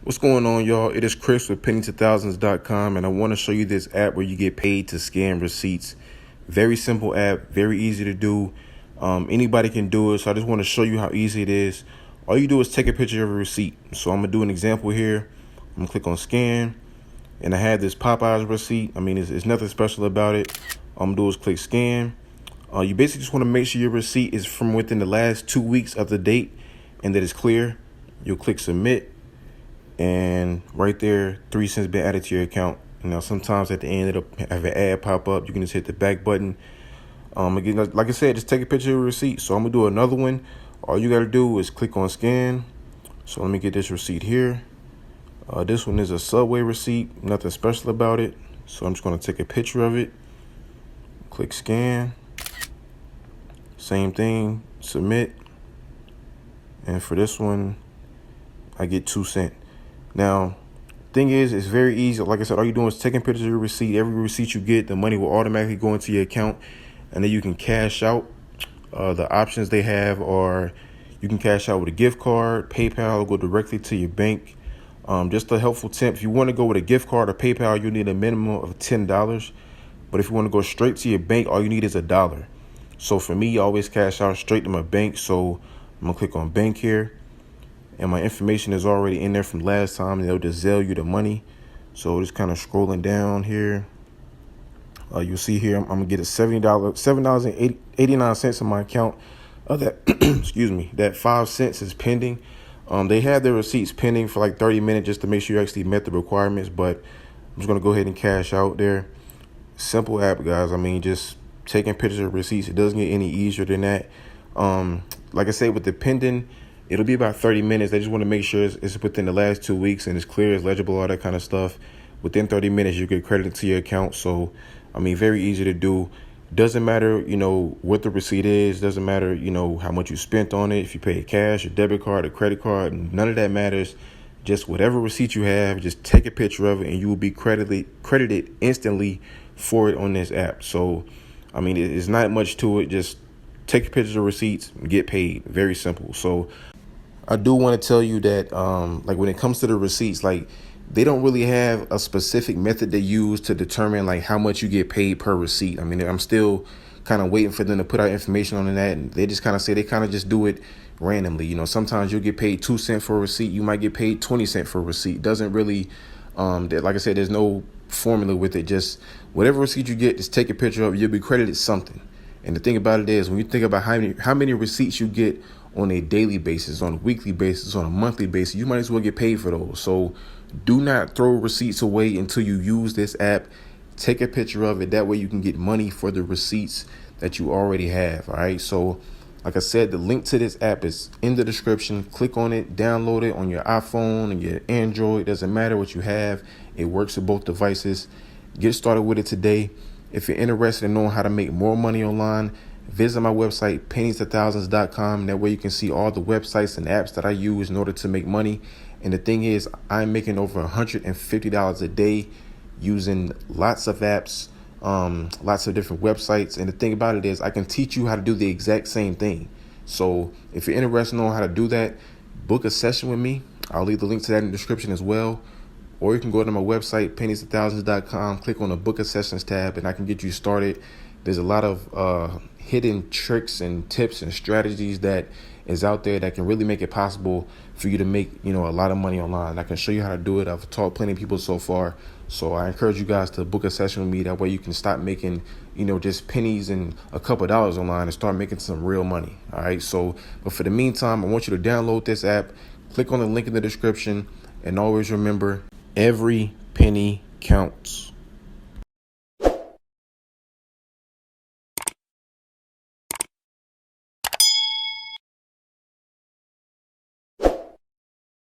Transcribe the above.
What's going on, y'all? It is Chris with penny2000s.com, and I want to show you this app where you get paid to scan receipts. Very simple app, very easy to do. Anybody can do it, so I just want to show you how easy it is. All you do is take a picture of a receipt. So I'm going to do an example here. I'm going to click on scan, and I have this Popeyes receipt. I mean, it's nothing special about it. All I'm going to do is click scan. You basically just want to make sure your receipt is from within the last 2 weeks of the date and that it's clear. You'll click submit. And right there, 3 cents been added to your account. Now, sometimes at the end, it'll have an ad pop up. You can just hit the back button. Again, like I said, just take a picture of your receipt. So I'm going to do another one. All you got to do is click on scan. So let me get this receipt here. This one is a Subway receipt. Nothing special about it. So I'm just going to take a picture of it. Click scan. Same thing. Submit. And for this one, I get 2 cents. Now, thing is, it's very easy. Like I said, all you're doing is taking pictures of your receipt. Every receipt you get, the money will automatically go into your account, and then you can cash out. The options they have are you can cash out with a gift card, PayPal, or go directly to your bank. Just a helpful tip: if you want to go with a gift card or PayPal, you need a minimum of $10. But if you want to go straight to your bank, all you need is $1. So for me, I always cash out straight to my bank. So I'm gonna click on bank here. And my information is already in there from last time. They'll just Zelle you the money. So just kind of scrolling down here. You'll see here, I'm going to get a $7.89 in my account. That excuse me, that 5 cents is pending. They had their receipts pending for like 30 minutes just to make sure you actually met the requirements. But I'm just going to go ahead and cash out there. Simple app, guys. I mean, just taking pictures of receipts. It doesn't get any easier than that. Like I said, with the pending, it'll be about 30 minutes. They just want to make sure it's within the last 2 weeks and it's clear, it's legible, all that kind of stuff. Within 30 minutes, you get credited to your account. So, I mean, very easy to do. Doesn't matter, what the receipt is. Doesn't matter, how much you spent on it. If you pay cash, a debit card, a credit card, none of that matters. Just whatever receipt you have, just take a picture of it and you will be credited instantly for it on this app. So, I mean, it's not much to it. Just take a picture of receipts and get paid. Very simple. So I do want to tell you that, like when it comes to the receipts, like they don't really have a specific method they use to determine like how much you get paid per receipt. I mean, I'm still kind of waiting for them to put out information on that. And they just kind of say they kind of just do it randomly. Sometimes you'll get paid 2 cents for a receipt. You might get paid 20 cents for a receipt. Doesn't really, like I said, there's no formula with it. Just whatever receipt you get, just take a picture of it. You'll be credited something. And the thing about it is, when you think about how many receipts you get on a daily basis, on a weekly basis, on a monthly basis, you might as well get paid for those. So do not throw receipts away until you use this app. Take a picture of it. That way you can get money for the receipts that you already have. All right. So like I said, the link to this app is in the description. Click on it, download it on your iPhone and your Android. Doesn't matter what you have. It works with both devices. Get started with it today. If you're interested in knowing how to make more money online, visit my website, pennies2000s.com. That way you can see all the websites and apps that I use in order to make money. And the thing is, I'm making over $150 a day using lots of apps, lots of different websites. And the thing about it is, I can teach you how to do the exact same thing. So if you're interested in knowing how to do that, book a session with me. I'll leave the link to that in the description as well. Or you can go to my website, pennies2000s.com, click on the Book of Sessions tab, and I can get you started. There's a lot of hidden tricks and tips and strategies that is out there that can really make it possible for you to make, a lot of money online. I can show you how to do it. I've taught plenty of people so far. So I encourage you guys to book a session with me. That way you can stop making, just pennies and a couple of dollars online and start making some real money. All right. So, but for the meantime, I want you to download this app, click on the link in the description, and always remember, every penny counts.